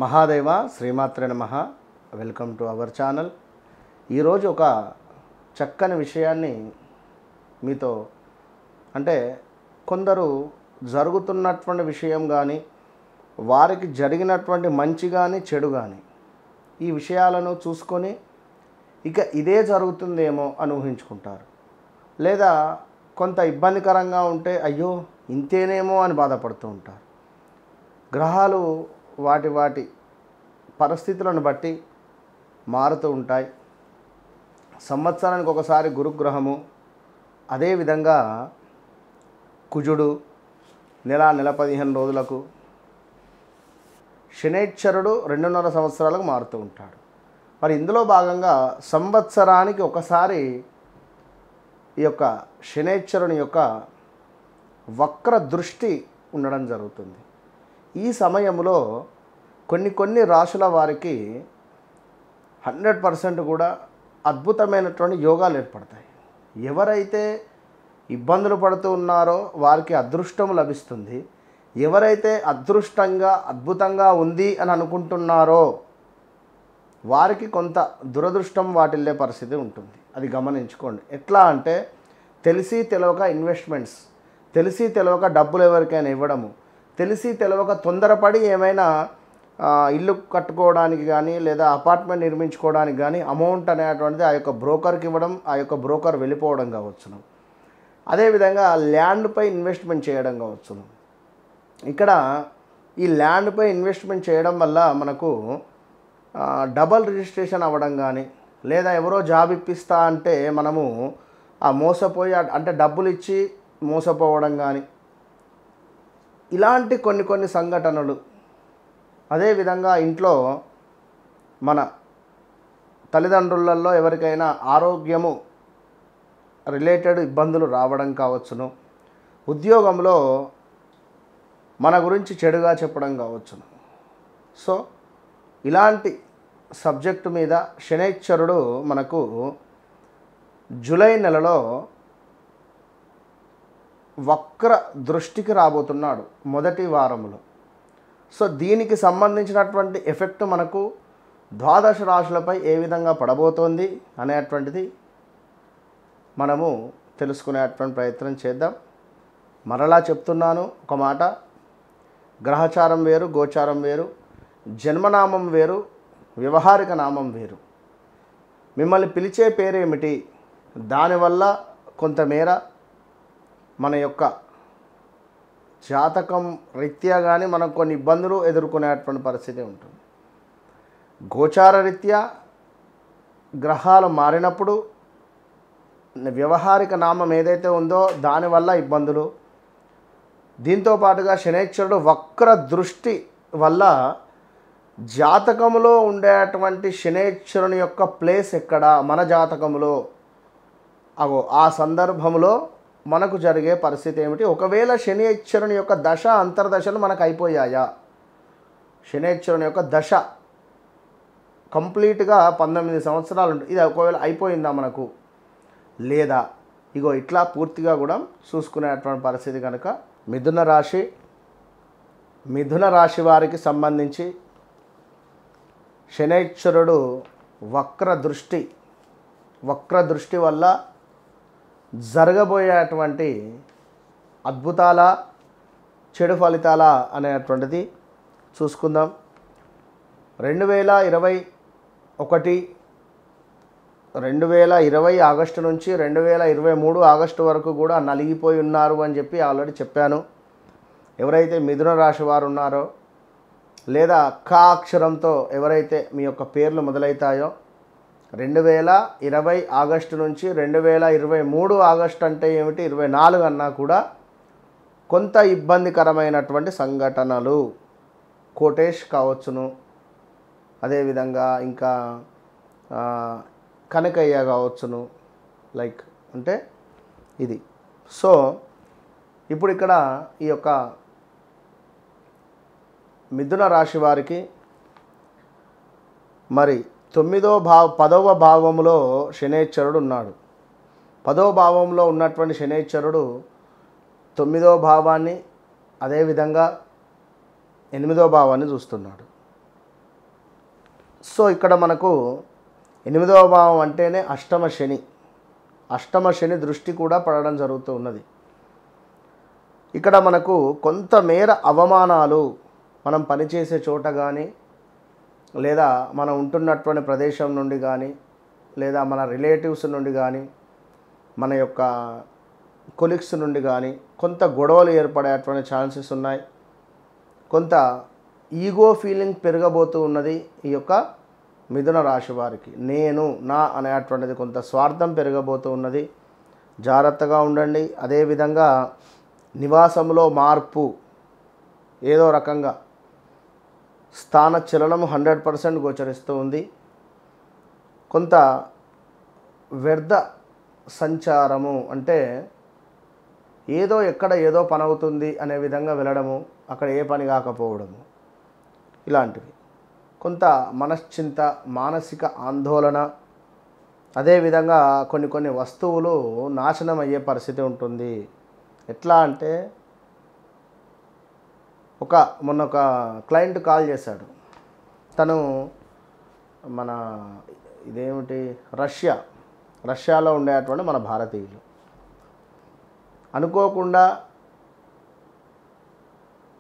మహాదేవ శ్రీమాత్రే నమః. Welcome to our channel. ఈరోజు ఒక చక్కని విషయాన్ని మీతో అంటే కొందరు జరుగుతున్నటువంటి విషయం కానీ వారికి జరిగినటువంటి మంచి కానీ చెడు కానీ ఈ విషయాలను చూసుకొని ఇక ఇదే జరుగుతుందేమో అని ఊహించుకుంటారు. లేదా కొంత ఇబ్బందికరంగా ఉంటే అయ్యో ఇంతేనేమో అని బాధపడుతూ ఉంటారు. గ్రహాలు వాటి పరిస్థితులను బట్టి మారుతూ ఉంటాయి. సంవత్సరానికి ఒకసారి గురుగ్రహము, అదేవిధంగా కుజుడు నెల 15 రోజులకు, శనైశ్చరుడు 2.5 సంవత్సరాలకు మారుతూ ఉంటాడు. మరి ఇందులో భాగంగా సంవత్సరానికి ఒకసారి ఈ యొక్క శనైశ్చరుని యొక్క వక్ర దృష్టి ఉండడం జరుగుతుంది. ఈ సమయంలో కొన్ని రాశుల వారికి 100% కూడా అద్భుతమైనటువంటి యోగాలు ఏర్పడతాయి. ఎవరైతే ఇబ్బందులు పడుతూ ఉన్నారో వారికి అదృష్టం లభిస్తుంది. ఎవరైతే అద్భుతంగా ఉంది అని అనుకుంటున్నారో వారికి కొంత దురదృష్టం వాటిల్లే పరిస్థితి ఉంటుంది. అది గమనించుకోండి. ఎట్లా అంటే తెలిసి తెలవక ఇన్వెస్ట్మెంట్స్, తెలిసి తెలవక డబ్బులు ఎవరికైనా ఇవ్వడము, తెలిసి తెలవక తొందరపడి ఏమైనా ఇల్లు కట్టుకోవడానికి కానీ లేదా అపార్ట్మెంట్ నిర్మించుకోవడానికి కానీ అమౌంట్ అనేటువంటిది ఆ యొక్క బ్రోకర్కి ఇవ్వడం, ఆ యొక్క బ్రోకర్ వెళ్ళిపోవడం కావచ్చును. అదేవిధంగా ల్యాండ్పై ఇన్వెస్ట్మెంట్ చేయడం కావచ్చును. ఇక్కడ ఈ ల్యాండ్పై ఇన్వెస్ట్మెంట్ చేయడం వల్ల మనకు డబల్ రిజిస్ట్రేషన్ అవ్వడం కానీ లేదా ఎవరో జాబ్ ఇప్పిస్తా అంటే మనము ఆ మోసపోయి అంటే డబ్బులు ఇచ్చి మోసపోవడం కానీ ఇలాంటి కొన్ని సంఘటనలు. అదేవిధంగా ఇంట్లో మన తల్లిదండ్రులలో ఎవరికైనా ఆరోగ్యము రిలేటెడ్ ఇబ్బందులు రావడం కావచ్చును. ఉద్యోగంలో మన గురించి చెడుగా చెప్పడం కావచ్చును. సో ఇలాంటి సబ్జెక్టు మీద శనైశ్చరుడు మనకు జూలై నెలలో వక్ర దృష్టికి రాబోతున్నాడు మొదటి వారంలో. సో దీనికి సంబంధించినటువంటి ఎఫెక్ట్ మనకు 12 రాశులపై ఏ విధంగా పడబోతోంది అనేటువంటిది మనము తెలుసుకునేటువంటి ప్రయత్నం చేద్దాం. మరలా చెప్తున్నాను ఒక మాట, గ్రహచారం వేరు, గోచారం వేరు, జన్మనామం వేరు, వ్యవహారిక నామం వేరు. మిమ్మల్ని పిలిచే పేరేమిటి, దానివల్ల కొంతమేర మన యొక్క జాతకం రీత్యా కానీ మనం కొన్ని ఇబ్బందులు ఎదుర్కొనేటువంటి పరిస్థితి ఉంటుంది. గోచార రీత్యా గ్రహాలు మారినప్పుడు వ్యవహారిక నామం ఏదైతే ఉందో దానివల్ల ఇబ్బందులు. దీంతో పాటుగా శనైశ్చరుడు వక్ర దృష్టి వల్ల జాతకంలో ఉండేటువంటి శనైశ్చరుని యొక్క ప్లేస్ ఎక్కడ మన జాతకంలో, ఆ సందర్భంలో మనకు జరిగే పరిస్థితి ఏమిటి. ఒకవేళ శనైశ్చరుని యొక్క దశ అంతర్దశలు మనకు అయిపోయాయా, శనైశ్చరుని యొక్క దశ కంప్లీట్గా 19 సంవత్సరాలు ఉంటుంది, ఇది ఒకవేళ అయిపోయిందా మనకు, లేదా ఇగో ఇట్లా పూర్తిగా కూడా చూసుకునేటువంటి పరిస్థితి కనుక మిథున రాశి వారికి సంబంధించి శనైశ్చరుడు వక్ర దృష్టి వల్ల జరగబోయేటువంటి అద్భుతాల చెడు ఫలితాల అనేటువంటిది చూసుకుందాం. 2020 ఆగస్టు నుంచి 2023 ఆగస్టు వరకు కూడా నలిగిపోయి ఉన్నారు అని చెప్పి ఆల్రెడీ చెప్పాను. ఎవరైతే మిథున రాశి వారు ఉన్నారో లేదా కా అక్షరంతో ఎవరైతే మీ యొక్క పేర్లు మొదలవుతాయో 2020 ఆగస్టు నుంచి 2023 ఆగస్టు అంటే ఏమిటి 24 అన్నా కూడా కొంత ఇబ్బందికరమైనటువంటి సంఘటనలు, కోటేష్ కావచ్చును, అదేవిధంగా ఇంకా కనకయ్య కావచ్చును, లైక్ అంటే ఇది. సో ఇప్పుడు ఇక్కడ ఈ యొక్క మిథున రాశి వారికి మరి 10వ భావంలో శనైశ్చరుడు ఉన్నాడు. 10వ భావంలో ఉన్నటువంటి శనైశ్చరుడు 9వ భావాన్ని అదేవిధంగా 8వ భావాన్ని చూస్తున్నాడు. సో ఇక్కడ మనకు 8వ భావం అంటేనే అష్టమ శని. అష్టమ శని దృష్టి కూడా పడడం జరుగుతూ ఉన్నది. ఇక్కడ మనకు కొంతమేర అవమానాలు మనం పనిచేసే చోట కానీ, లేదా మనం ఉంటున్నటువంటి ప్రదేశం నుండి కానీ, లేదా మన రిలేటివ్స్ నుండి కానీ, మన యొక్క కొలీగ్స్ నుండి కానీ కొంత గొడవలు ఏర్పడేటువంటి ఛాన్సెస్ ఉన్నాయి. కొంత ఈగో ఫీలింగ్ పెరగబోతూ ఉన్నది ఈ యొక్క మిథున రాశి వారికి. నేను నా అనేటువంటిది కొంత స్వార్థం పెరగబోతూ ఉన్నది. జాగ్రత్తగా ఉండండి. అదేవిధంగా నివాసంలో మార్పు, ఏదో రకంగా స్థాన చలనము 100% గోచరిస్తూ ఉంది. కొంత వ్యర్థ సంచారము అంటే ఏదో ఎక్కడ ఏదో పని అవుతుంది అనే విధంగా వెళ్ళడము, అక్కడ ఏ పని కాకపోవడము, ఇలాంటివి. కొంత మనశ్చింత, మానసిక ఆందోళన, అదేవిధంగా కొన్ని వస్తువులు నాశనం అయ్యే పరిస్థితి ఉంటుంది. ఎట్లా అంటే మొన్న ఒక క్లయింట్ కాల్ చేశాడు. తను మన ఇదేమిటి రష్యాలో ఉండేటువంటి మన భారతీయులు. అనుకోకుండా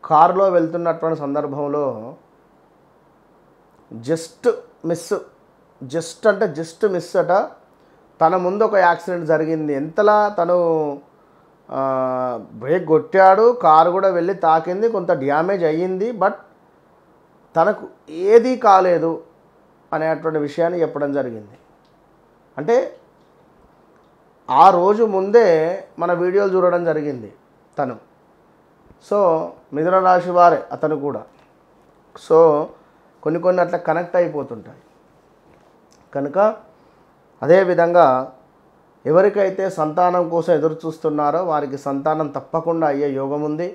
కారులో వెళ్తున్నటువంటి సందర్భంలో జస్ట్ మిస్ అట. తన ముందు ఒక యాక్సిడెంట్ జరిగింది. ఎంతలా తను బ్రేక్ కొట్టాడు, కారు కూడా వెళ్ళి తాకింది, కొంత డ్యామేజ్ అయ్యింది, బట్ తనకు ఏదీ కాలేదు అనేటువంటి విషయాన్ని చెప్పడం జరిగింది. అంటే ఆ రోజు ముందే మన వీడియోలు చూడడం జరిగింది తను. సో మిథున రాశి వారే అతను కూడా. సో కొన్ని అట్లా కనెక్ట్ అయిపోతుంటాయి కనుక, అదేవిధంగా ఎవరికైతే సంతానం కోసం ఎదురు చూస్తున్నారో వారికి సంతానం తప్పకుండా అయ్యే యోగం ఉంది.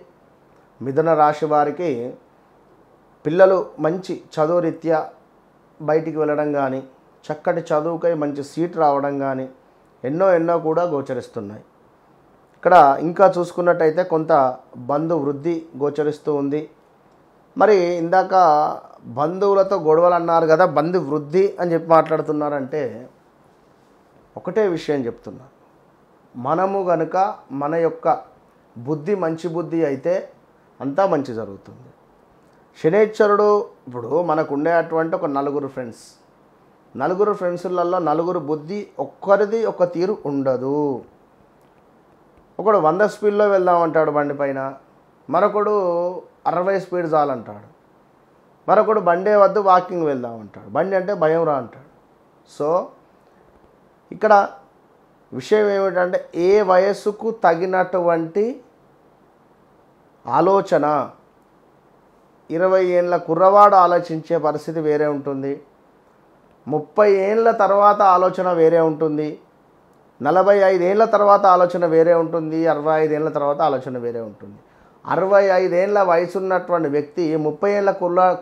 మిథున రాశి వారికి పిల్లలు మంచి చదువు రీత్యా బయటికి వెళ్ళడం కానీ, చక్కటి చదువుకై మంచి సీట్ రావడం కానీ ఎన్నో కూడా గోచరిస్తున్నాయి. ఇక్కడ ఇంకా చూసుకున్నట్టయితే కొంత బంధు వృద్ధి గోచరిస్తూ ఉంది. మరి ఇందాక బంధువులతో గొడవలు అన్నారు కదా, బంధు వృద్ధి అని చెప్పి మాట్లాడుతున్నారంటే ఒకటే విషయం చెప్తున్నా. మనము గనుక మన యొక్క బుద్ధి మంచి బుద్ధి అయితే అంతా మంచి జరుగుతుంది. శనేశ్వరుడు ఇప్పుడు మనకు ఉండేటువంటి ఒక నలుగురు ఫ్రెండ్స్లలో నలుగురు బుద్ధి ఒక్కరిది ఒక తీరు ఉండదు. ఒకడు 100 స్పీడ్లో వెళ్దామంటాడు బండి పైన, మరొకడు 60 స్పీడ్ చాలంటాడు, మరొకడు బండే వద్దు వాకింగ్ వెళ్దామంటాడు, బండి అంటే భయం రా అంటాడు. సో ఇక్కడ విషయం ఏమిటంటే ఏ వయస్సుకు తగినటువంటి ఆలోచన 20 ఏళ్ళ కుర్రవాడు ఆలోచించే పరిస్థితి వేరే ఉంటుంది, 30 ఏళ్ళ తర్వాత ఆలోచన వేరే ఉంటుంది, 45 ఏళ్ళ తర్వాత ఆలోచన వేరే ఉంటుంది, 65 ఏళ్ళ తర్వాత ఆలోచన వేరే ఉంటుంది. 65 ఏళ్ళ వయసు ఉన్నటువంటి వ్యక్తి 30 ఏళ్ళ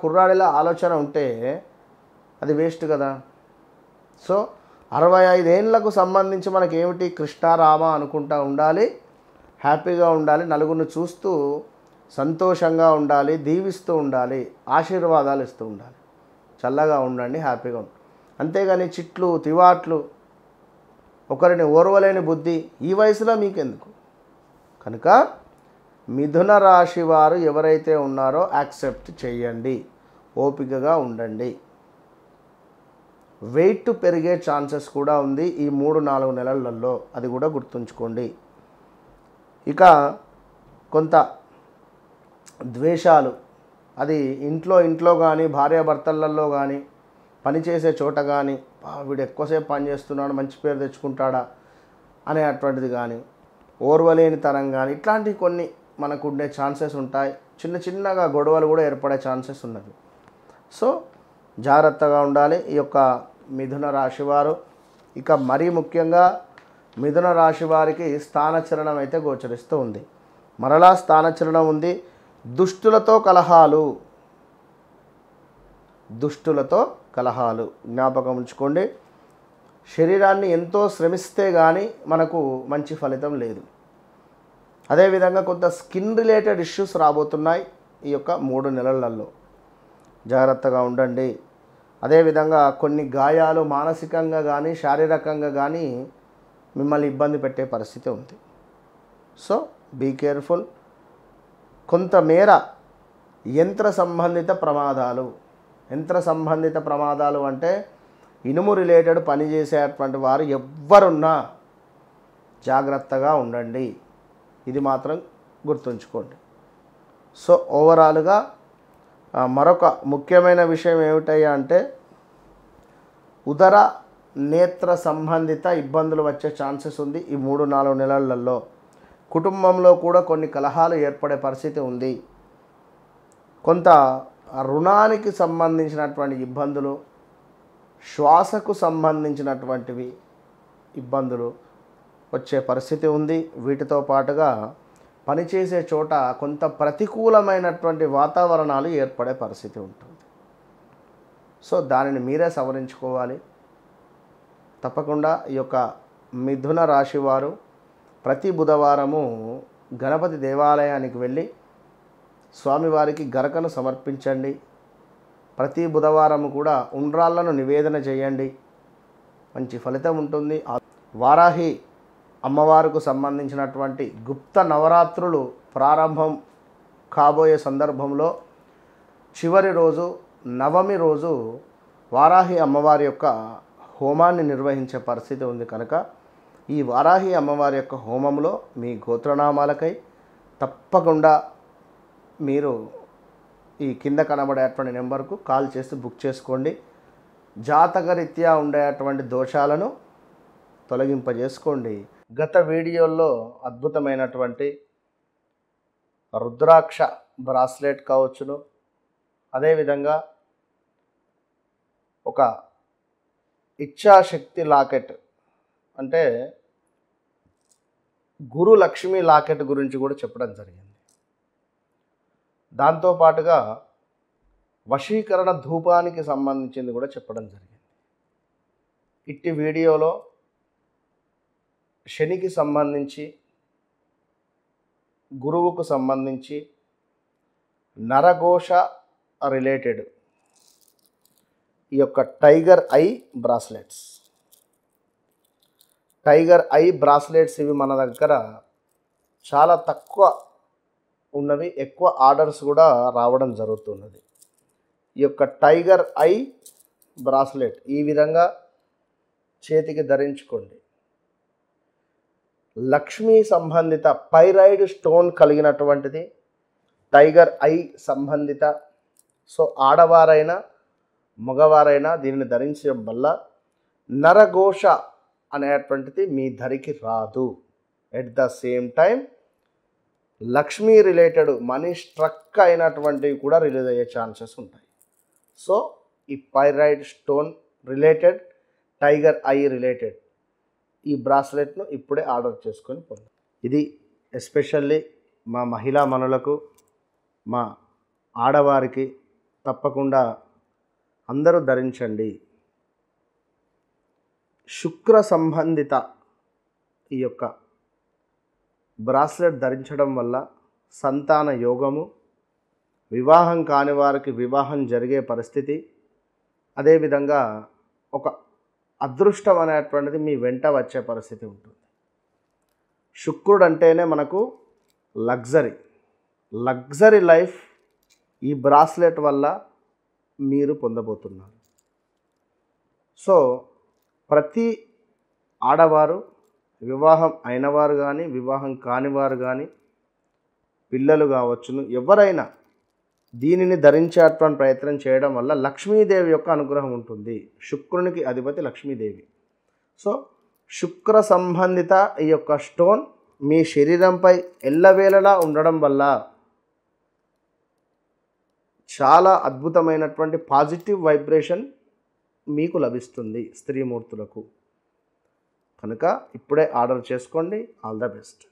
కుర్రాడిలా ఆలోచన ఉంటే అది వేస్ట్ కదా. సో 65 ఏళ్ళకు సంబంధించి మనకి ఏమిటి, కృష్ణారామ అనుకుంటా ఉండాలి, హ్యాపీగా ఉండాలి, నలుగురిని చూస్తూ సంతోషంగా ఉండాలి, దీవిస్తూ ఉండాలి, ఆశీర్వాదాలు ఇస్తూ ఉండాలి, చల్లగా ఉండండి, హ్యాపీగా ఉండండి. అంతేగాని చిట్లు తివాట్లు, ఒకరిని ఓర్వలేని బుద్ధి ఈ వయసులో మీకెందుకు. కనుక మిథున రాశి వారు ఎవరైతే ఉన్నారో యాక్సెప్ట్ చేయండి, ఓపికగా ఉండండి. వెయిట్ పెరిగే ఛాన్సెస్ కూడా ఉంది ఈ 3-4 నెలలలో, అది కూడా గుర్తుంచుకోండి. ఇక కొంత ద్వేషాలు, అది ఇంట్లో కానీ భార్యాభర్తలలో కానీ పనిచేసే చోట కానీ, వీడు ఎక్కువసేపు పని చేస్తున్నాడు మంచి పేరు తెచ్చుకుంటాడా అనే అటువంటిది కానీ, ఓర్వలేని తరం కానీ, ఇట్లాంటివి కొన్ని మనకు ఉండే ఛాన్సెస్ ఉంటాయి. చిన్నగా గొడవలు కూడా ఏర్పడే ఛాన్సెస్ ఉన్నది. సో జాగ్రత్తగా ఉండాలి ఈ యొక్క మిథున రాశివారు. ఇక మరీ ముఖ్యంగా మిథున రాశి వారికి స్థానచలనం అయితే గోచరిస్తూ ఉంది. మరలా స్థానచలనం ఉంది. దుష్టులతో కలహాలు జ్ఞాపకం ఉంచుకోండి. శరీరాన్ని ఎంతో శ్రమిస్తే కానీ మనకు మంచి ఫలితం లేదు. అదేవిధంగా కొంత స్కిన్ రిలేటెడ్ ఇష్యూస్ రాబోతున్నాయి ఈ యొక్క 3 నెలలలో, జాగ్రత్తగా ఉండండి. అదేవిధంగా కొన్ని గాయాలు మానసికంగా కానీ శారీరకంగా కానీ మిమ్మల్ని ఇబ్బంది పెట్టే పరిస్థితి ఉంది. So be careful. కొంతమేర యంత్ర సంబంధిత ప్రమాదాలు అంటే ఇనుము రిలేటెడ్ పని చేసేటువంటి వారు ఎవ్వరున్నా జాగ్రత్తగా ఉండండి, ఇది మాత్రం గుర్తుంచుకోండి. సో ఓవరాల్గా మరొక ముఖ్యమైన విషయం ఏమిటయ్యా అంటే ఉదర నేత్ర సంబంధిత ఇబ్బందులు వచ్చే ఛాన్సెస్ ఉంది ఈ 3-4 నెలలలో. కుటుంబంలో కూడా కొన్ని కలహాలు ఏర్పడే పరిస్థితి ఉంది. కొంత రుణానికి సంబంధించినటువంటి ఇబ్బందులు, శ్వాసకు సంబంధించినటువంటివి ఇబ్బందులు వచ్చే పరిస్థితి ఉంది. వీటితో పాటుగా పనిచేసే చోట కొంత ప్రతికూలమైనటువంటి వాతావరణాలు ఏర్పడే పరిస్థితి ఉంటుంది. సో దానిని మీరే సవరించుకోవాలి. తప్పకుండా ఈ యొక్క మిథున రాశి వారు ప్రతి బుధవారము గణపతి దేవాలయానికి వెళ్ళి స్వామివారికి గరకను సమర్పించండి. ప్రతి బుధవారము కూడా ఉండ్రాళ్లను నివేదన చేయండి, మంచి ఫలితం ఉంటుంది. వారాహి అమ్మవారికి సంబంధించినటువంటి గుప్త నవరాత్రులు ప్రారంభం కాబోయే సందర్భంలో చివరి రోజు నవమి రోజు వారాహి అమ్మవారి యొక్క హోమాన్ని నిర్వహించే పరిస్థితి ఉంది. కనుక ఈ వారాహి అమ్మవారి యొక్క హోమంలో మీ గోత్రనామాలకై తప్పకుండా మీరు ఈ కింద కనబడేటువంటి నెంబర్కు కాల్ చేసి బుక్ చేసుకోండి. జాతకరీత్యా ఉండేటువంటి దోషాలను తొలగింపజేసుకోండి. గత వీడియోల్లో అద్భుతమైనటువంటి రుద్రాక్ష బ్రాస్లెట్ కావచ్చును, అదేవిధంగా ఒక ఇచ్ఛాశక్తి లాకెట్ అంటే గురు లక్ష్మీ లాకెట్ గురించి కూడా చెప్పడం జరిగింది. దాంతోపాటుగా వశీకరణ ధూపానికి సంబంధించింది కూడా చెప్పడం జరిగింది. ఇట్టి వీడియోలో శనికి సంబంధించి, గురువుకు సంబంధించి, నరఘోష రిలేటెడ్ ఈ యొక్క టైగర్ ఐ బ్రాస్లెట్స్ ఇవి మన దగ్గర చాలా తక్కువ ఉన్నవి, ఎక్కువ ఆర్డర్స్ కూడా రావడం జరుగుతున్నది. ఈ యొక్క టైగర్ ఐ బ్రాస్లెట్ ఈ విధంగా చేతికి ధరించుకోండి. లక్ష్మీ సంబంధిత పైరైడ్ స్టోన్ కలిగినటువంటిది టైగర్ ఐ సంబంధిత. సో ఆడవారైనా మగవారైనా దీనిని ధరించడం వల్ల నరఘోష అనేటువంటిది మీ ధరికి రాదు. At the same time Lakshmi related money struck అయినటువంటివి కూడా రిలీజ్ అయ్యే ఛాన్సెస్ ఉంటాయి. సో ఈ pyrite stone related, tiger eye related ఈ బ్రాస్లెట్ను ఇప్పుడే ఆర్డర్ చేసుకొని పొందండి. ఇది ఎస్పెషల్లీ మా మహిళా మనులకు, మా ఆడవారికి తప్పకుండా అందరూ ధరించండి. శుక్ర సంబంధిత ఈ యొక్క బ్రాస్లెట్ ధరించడం వల్ల సంతాన యోగము, వివాహం కాని వారికి వివాహం జరిగే పరిస్థితి, అదేవిధంగా ఒక అదృష్టం అనేటువంటిది మీ వెంట వచ్చే పరిస్థితి ఉంటుంది. శుక్రుడు అంటేనే మనకు లగ్జరీ లైఫ్ ఈ బ్రాస్లెట్ వల్ల మీరు పొందబోతున్నారు. సో ప్రతి ఆడవారు, వివాహం అయినవారు కానీ వివాహం కానివారు కానీ, పిల్లలు కావచ్చును, ఎవరైనా దీనిని ధరించేటువంటి ప్రయత్నం చేయడం వల్ల లక్ష్మీదేవి యొక్క అనుగ్రహం ఉంటుంది. శుక్రునికి అధిపతి లక్ష్మీదేవి. సో శుక్ర సంబంధిత ఈ యొక్క స్టోన్ మీ శరీరంపై ఎల్లవేళలా ఉండడం వల్ల చాలా అద్భుతమైనటువంటి పాజిటివ్ వైబ్రేషన్ మీకు లభిస్తుంది స్త్రీమూర్తులకు. కనుక ఇప్పుడే ఆర్డర్ చేసుకోండి. All the best.